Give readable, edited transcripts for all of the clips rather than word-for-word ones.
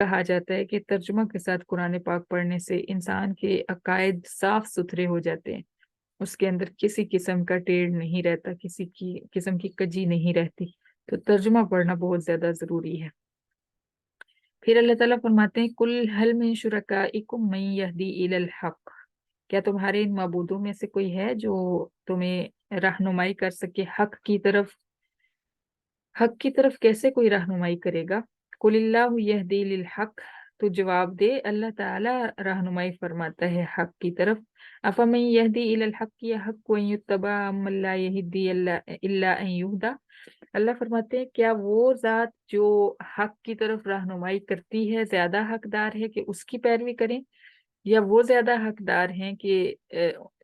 کہا جاتا ہے کہ ترجمہ کے ساتھ قرآن پاک پڑھنے سے انسان کے عقائد صاف ستھرے ہو جاتے ہیں، اس کے اندر کسی قسم کا ٹیڑھ نہیں رہتا، کسی کی قسم کی کجی نہیں رہتی، تو ترجمہ پڑھنا بہت زیادہ ضروری ہے۔ پھر اللہ تعالیٰ فرماتے ہیں کل حل من شرکائکم من یہدی الی الحق، کیا تمہارے ان معبودوں میں سے کوئی ہے جو تمہیں رہنمائی کر سکے حق کی طرف؟ حق کی طرف کیسے کوئی رہنمائی کرے گا؟ قل اللہ یہدی للحق، تو جواب دے اللہ تعالیٰ رہنمائی فرماتا ہے حق کی طرف۔ افمن یہدی الی الحق یحق ان یتبع امن لا یہدی الا ان یہدی، اللہ فرماتے ہیں کیا وہ ذات جو حق کی طرف رہنمائی کرتی ہے زیادہ حقدار ہے کہ اس کی پیروی کریں، یا وہ زیادہ حقدار ہیں کہ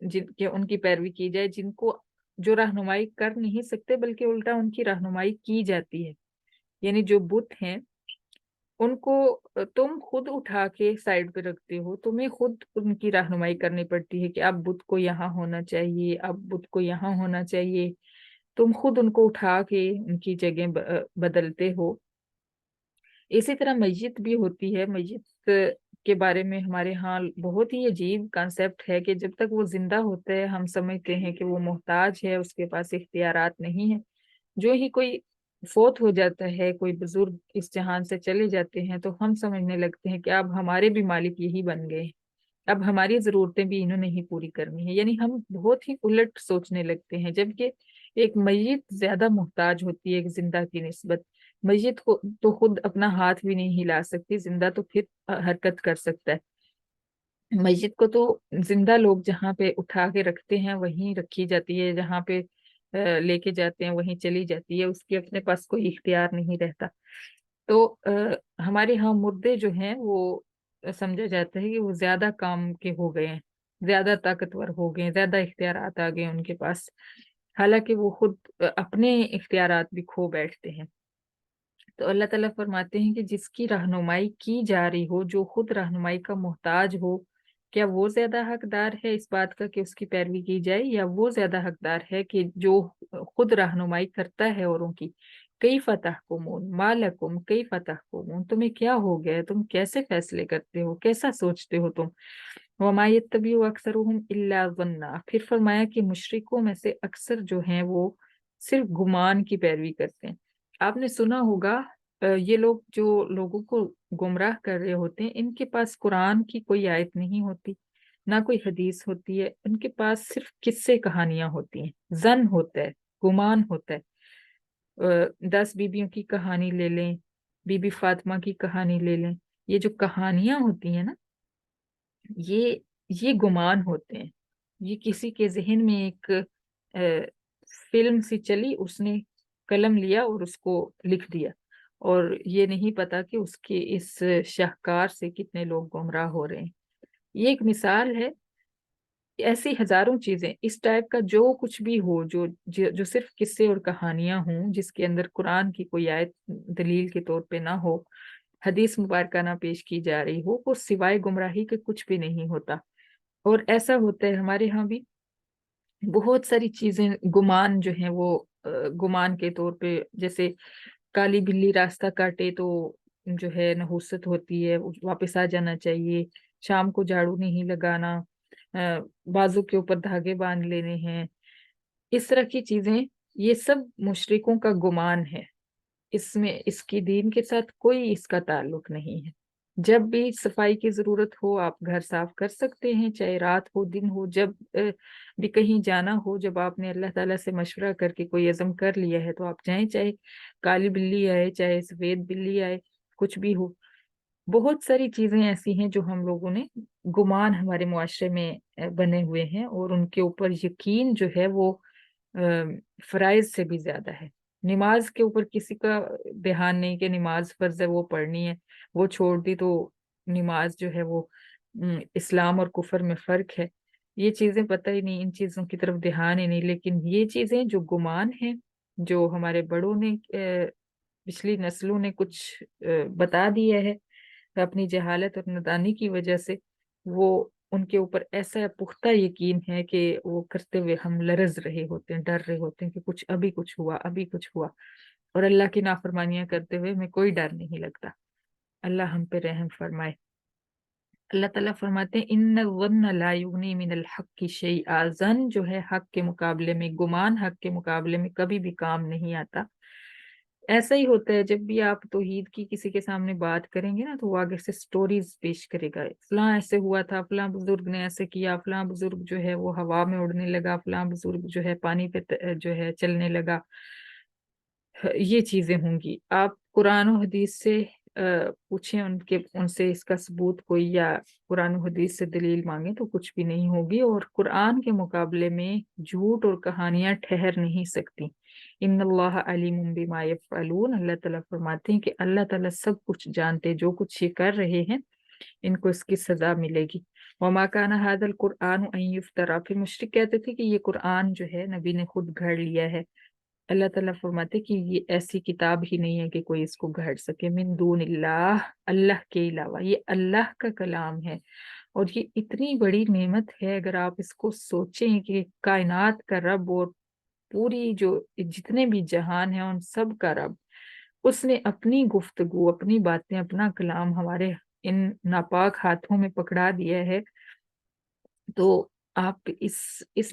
جن کے ان کی پیروی کی جائے جن کو جو رہنمائی کر نہیں سکتے بلکہ الٹا ان کی رہنمائی کی جاتی ہے؟ یعنی جو بت ہیں ان کو تم خود اٹھا کے سائڈ پہ رکھتے ہو، تمہیں خود ان کی رہنمائی کرنی پڑتی ہے کہ اب بت کو یہاں ہونا چاہیے، اب بت کو یہاں ہونا چاہیے، تم خود ان کو اٹھا کے ان کی جگہ بدلتے ہو۔ اسی طرح میت بھی ہوتی ہے، میت کے بارے میں ہمارے ہاں بہت ہی عجیب کانسیپٹ ہے کہ جب تک وہ زندہ ہوتا ہے ہم سمجھتے ہیں کہ وہ محتاج ہے، اس کے پاس اختیارات نہیں ہیں۔ جو ہی کوئی فوت ہو جاتا ہے، کوئی بزرگ اس جہان سے چلے جاتے ہیں، تو ہم سمجھنے لگتے ہیں کہ اب ہمارے بھی مالک یہی بن گئے، اب ہماری ضرورتیں بھی انہوں نے ہی پوری کرنی ہے، یعنی ہم بہت ہی الٹ سوچنے لگتے ہیں، جبکہ ایک میت زیادہ محتاج ہوتی ہے ایک زندہ کی نسبت۔ میت کو تو خود اپنا ہاتھ بھی نہیں ہلا سکتی، زندہ تو پھر حرکت کر سکتا ہے۔ میت کو تو زندہ لوگ جہاں پہ اٹھا کے رکھتے ہیں وہیں رکھی جاتی ہے، جہاں پہ لے کے جاتے ہیں وہیں چلی جاتی ہے، اس کے اپنے پاس کوئی اختیار نہیں رہتا۔ تو ہمارے ہاں مردے جو ہیں وہ سمجھا جاتا ہے کہ وہ زیادہ کام کے ہو گئے ہیں، زیادہ طاقتور ہو گئے ہیں، زیادہ اختیارات آ گئے ہیں ان کے پاس، حالانکہ وہ خود اپنے اختیارات بھی کھو بیٹھتے ہیں۔ تو اللہ تعالیٰ فرماتے ہیں کہ جس کی رہنمائی کی جا رہی ہو، جو خود رہنمائی کا محتاج ہو، کیا وہ زیادہ حقدار ہے اس بات کا کہ اس کی پیروی کی جائے، یا وہ زیادہ حقدار ہے کہ جو خود رہنمائی کرتا ہے اوروں کی؟ کئی فتح کمون مالکم کئی فتح کمون، تمہیں کیا ہو گیا ہے، تم کیسے فیصلے کرتے ہو، کیسا سوچتے ہو تم؟ وما یتبع اکثرهم الا ظنا، پھر فرمایا کہ مشرکوں میں سے اکثر جو ہیں وہ صرف گمان کی پیروی کرتے ہیں۔ آپ نے سنا ہوگا یہ لوگ جو لوگوں کو گمراہ کر رہے ہوتے ہیں ان کے پاس قرآن کی کوئی آیت نہیں ہوتی، نہ کوئی حدیث ہوتی ہے، ان کے پاس صرف قصے کہانیاں ہوتی ہیں، ظن ہوتا ہے، گمان ہوتا ہے۔ 10 بیویوں کی کہانی لے لیں، بی بی فاطمہ کی کہانی لے لیں، یہ جو کہانیاں ہوتی ہیں نا، یہ یہ گمان ہوتے ہیں، یہ کسی کے ذہن میں ایک فلم سی چلی، اس نے قلم لیا اور اس کو لکھ دیا، اور یہ نہیں پتا کہ اس کے اس شاہکار سے کتنے لوگ گمراہ ہو رہے ہیں۔ یہ ایک مثال ہے، ایسی ہزاروں چیزیں اس ٹائپ کا جو کچھ بھی ہو، جو صرف قصے اور کہانیاں ہوں، جس کے اندر قرآن کی کوئی آیت دلیل کے طور پہ نہ ہو، حدیث مبارکہ نہ پیش کی جا رہی ہو، وہ سوائے گمراہی کے کچھ بھی نہیں ہوتا۔ اور ایسا ہوتا ہے ہمارے ہاں بھی، بہت ساری چیزیں گمان جو ہیں وہ گمان کے طور پہ، جیسے کالی بلی راستہ کاٹے تو جو ہے نحوست ہوتی ہے، واپس آ جانا چاہیے، شام کو جھاڑو نہیں لگانا، بازو کے اوپر دھاگے باندھ لینے ہیں، اس طرح کی چیزیں، یہ سب مشرکوں کا گمان ہے، اس میں اس کی دین کے ساتھ کوئی اس کا تعلق نہیں ہے۔ جب بھی صفائی کی ضرورت ہو آپ گھر صاف کر سکتے ہیں، چاہے رات ہو دن ہو، جب بھی کہیں جانا ہو، جب آپ نے اللہ تعالیٰ سے مشورہ کر کے کوئی عزم کر لیا ہے تو آپ جائیں، چاہے کالی بلی آئے چاہے سفید بلی آئے، کچھ بھی ہو۔ بہت ساری چیزیں ایسی ہیں جو ہم لوگوں نے گمان ہمارے معاشرے میں بنے ہوئے ہیں، اور ان کے اوپر یقین جو ہے وہ فرائض سے بھی زیادہ ہے۔ نماز کے اوپر کسی کا دھیان نہیں کہ نماز فرض ہے وہ پڑھنی ہے، وہ چھوڑ دی تو نماز جو ہے وہ اسلام اور کفر میں فرق ہے، یہ چیزیں پتہ ہی نہیں، ان چیزوں کی طرف دھیان ہی نہیں۔ لیکن یہ چیزیں جو گمان ہیں، جو ہمارے بڑوں نے پچھلی نسلوں نے کچھ بتا دیا ہے اپنی جہالت اور نادانی کی وجہ سے، وہ ان کے اوپر ایسا پختہ یقین ہے کہ وہ کرتے ہوئے ہم لرز رہے ہوتے ہیں، ڈر رہے ہوتے ہیں کہ کچھ ابھی کچھ ہوا، ابھی کچھ ہوا، اور اللہ کی نافرمانیاں کرتے ہوئے ہمیں کوئی ڈر نہیں لگتا۔ اللہ ہم پہ رحم فرمائے۔ اللہ تعالیٰ فرماتے ہیں ان الظن لا یغنی من الحق شیئا، ظن جو ہے حق کے مقابلے میں، گمان حق کے مقابلے میں کبھی بھی کام نہیں آتا۔ ایسا ہی ہوتا ہے جب بھی آپ توحید کی کسی کے سامنے بات کریں گے نا، تو وہ آگے سے سٹوریز پیش کرے گا، فلاں ایسے ہوا تھا، فلاں بزرگ نے ایسے کیا، فلاں بزرگ جو ہے وہ ہوا میں اڑنے لگا، فلاں بزرگ جو ہے پانی پہ جو ہے چلنے لگا۔ یہ چیزیں ہوں گی۔ آپ قرآن و حدیث سے پوچھیں ان سے اس کا ثبوت کوئی، یا قرآن و حدیث سے دلیل مانگیں تو کچھ بھی نہیں ہوگی، اور قرآن کے مقابلے میں جھوٹ اور کہانیاں ٹھہر نہیں سکتی۔ ان اللہ علیم بما یفعلون، اللہ تعالیٰ فرماتے ہیں کہ اللہ تعالیٰ سب کچھ جانتے، جو کچھ یہ کر رہے ہیں ان کو اس کی سزا ملے گی۔ وما کان ھذا القرآن ان یفتری، پھر مشرک کہتے تھے کہ یہ قرآن جو ہے نبی نے خود گھڑ لیا ہے۔ اللہ تعالیٰ فرماتے کہ یہ ایسی کتاب ہی نہیں ہے کہ کوئی اس کو گھڑ سکے، من دون اللہ، اللہ کے علاوہ، یہ اللہ کا کلام ہے۔ اور یہ اتنی بڑی نعمت ہے اگر آپ اس کو سوچیں کہ کائنات کا رب اور پوری جو جتنے بھی جہان ہیں ان سب کا رب، اس نے اپنی گفتگو، اپنی باتیں، اپنا کلام ہمارے ان ناپاک ہاتھوں میں پکڑا دیا ہے۔ تو آپ اس